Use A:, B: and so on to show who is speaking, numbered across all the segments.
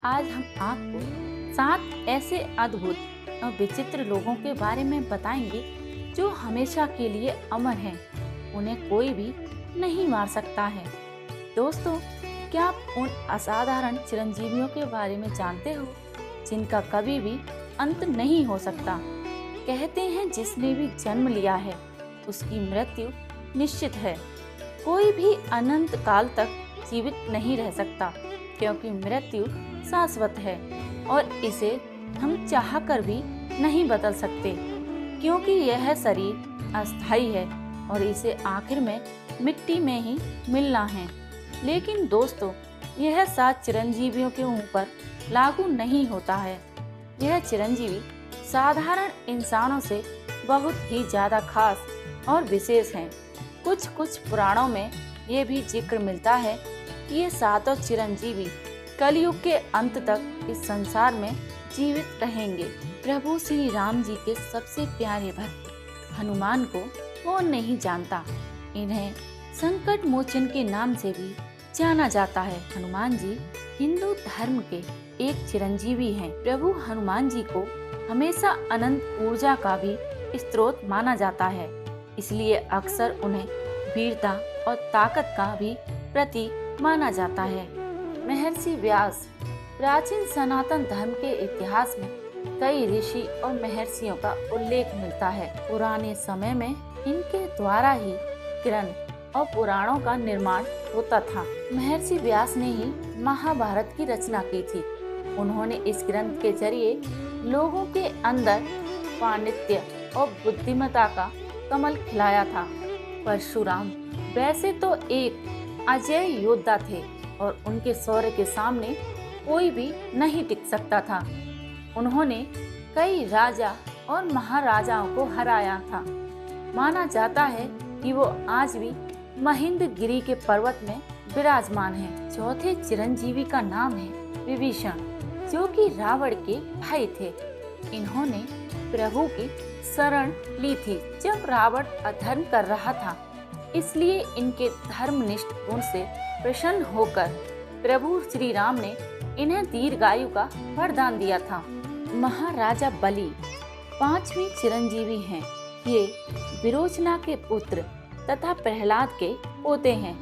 A: आज हम आपको 7 ऐसे अद्भुत और विचित्र लोगों के बारे में बताएंगे जो हमेशा के लिए अमर हैं। उन्हें कोई भी नहीं मार सकता है। दोस्तों, क्या आप उन असाधारण चिरंजीवियों के बारे में जानते हो जिनका कभी भी अंत नहीं हो सकता? कहते हैं जिसने भी जन्म लिया है उसकी मृत्यु निश्चित है। कोई भी अनंत काल तक जीवित नहीं रह सकता, क्योंकि मृत्यु शाश्वत है और इसे हम चाहकर भी नहीं बदल सकते, क्योंकि यह शरीर अस्थायी है और इसे आखिर में मिट्टी में ही मिलना है। लेकिन दोस्तों, यह 7 चिरंजीवियों के ऊपर लागू नहीं होता है। यह चिरंजीवी साधारण इंसानों से बहुत ही ज्यादा खास और विशेष हैं। कुछ पुराणों में ये भी जिक्र मिलता है कि ये 7 चिरंजीवी कलयुग के अंत तक इस संसार में जीवित रहेंगे। प्रभु श्री राम जी के सबसे प्यारे भक्त हनुमान को कौन नहीं जानता। इन्हें संकट मोचन के नाम से भी जाना जाता है। हनुमान जी हिंदू धर्म के एक चिरंजीवी हैं। प्रभु हनुमान जी को हमेशा अनंत ऊर्जा का भी स्रोत माना जाता है, इसलिए अक्सर उन्हें वीरता और ताकत का भी प्रतीक माना जाता है। महर्षि व्यास। प्राचीन सनातन धर्म के इतिहास में कई ऋषि और महर्षियों का उल्लेख मिलता है। पुराने समय में इनके द्वारा ही ग्रंथ और पुराणों का निर्माण होता था। महर्षि व्यास ने ही महाभारत की रचना की थी। उन्होंने इस ग्रंथ के जरिए लोगों के अंदर पांडित्य और बुद्धिमत्ता का कमल खिलाया था। परशुराम वैसे तो एक अजेय योद्धा थे और उनके शौर्य के सामने कोई भी नहीं टिक सकता था। उन्होंने कई राजा और महाराजाओं को हराया था। माना जाता है कि वो आज भी महेंद्रगिरी के पर्वत में विराजमान है। चौथे चिरंजीवी का नाम है विभीषण, जो कि रावण के भाई थे। इन्होंने प्रभु की शरण ली थी जब रावण अधर्म कर रहा था, इसलिए इनके धर्मनिष्ठ गुण से प्रसन्न होकर प्रभु श्री राम ने इन्हें दीर्घायु का वरदान दिया था। महाराजा बलि 5वें चिरंजीवी हैं। ये विरोचना के पुत्र तथा प्रहलाद के पोते हैं।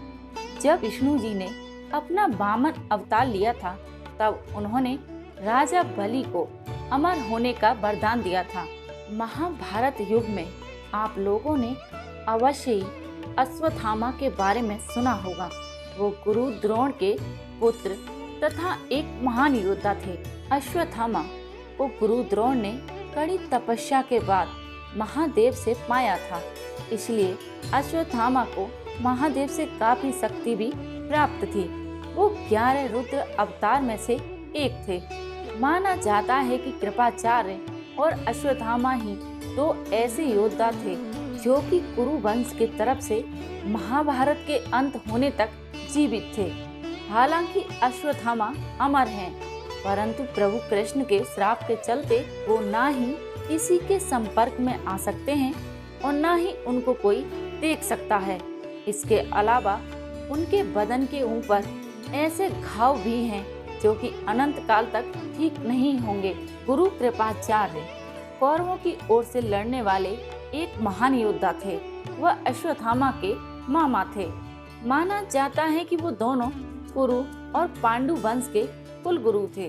A: जब विष्णु जी ने अपना वामन अवतार लिया था, तब उन्होंने राजा बलि को अमर होने का वरदान दिया था। महाभारत युग में आप लोगों ने अवश्य ही अश्वत्थामा के बारे में सुना होगा। वो गुरु द्रोण के पुत्र तथा एक महान योद्धा थे। अश्वत्थामा को गुरु द्रोण ने कड़ी तपस्या के बाद महादेव से पाया था, इसलिए अश्वत्थामा को महादेव से काफी शक्ति भी प्राप्त थी। वो 11 रुद्र अवतार में से एक थे। माना जाता है कि कृपाचार्य और अश्वत्थामा ही 2 ऐसे योद्धा थे जो कि कुरु वंश की तरफ से महाभारत के अंत होने तक जीवित थे। हालांकि अश्वत्थामा अमर हैं, परंतु प्रभु कृष्ण के श्राप के चलते वो ना ही किसी के संपर्क में आ सकते हैं और ना ही उनको कोई देख सकता है। इसके अलावा उनके बदन के ऊपर ऐसे घाव भी हैं जो कि अनंत काल तक ठीक नहीं होंगे। गुरु कृपाचार्य कौरवों की ओर से लड़ने वाले एक महान योद्धा थे। वह अश्वत्थामा के मामा थे। माना जाता है कि वो दोनों कुरु और पांडु वंश के कुल गुरु थे।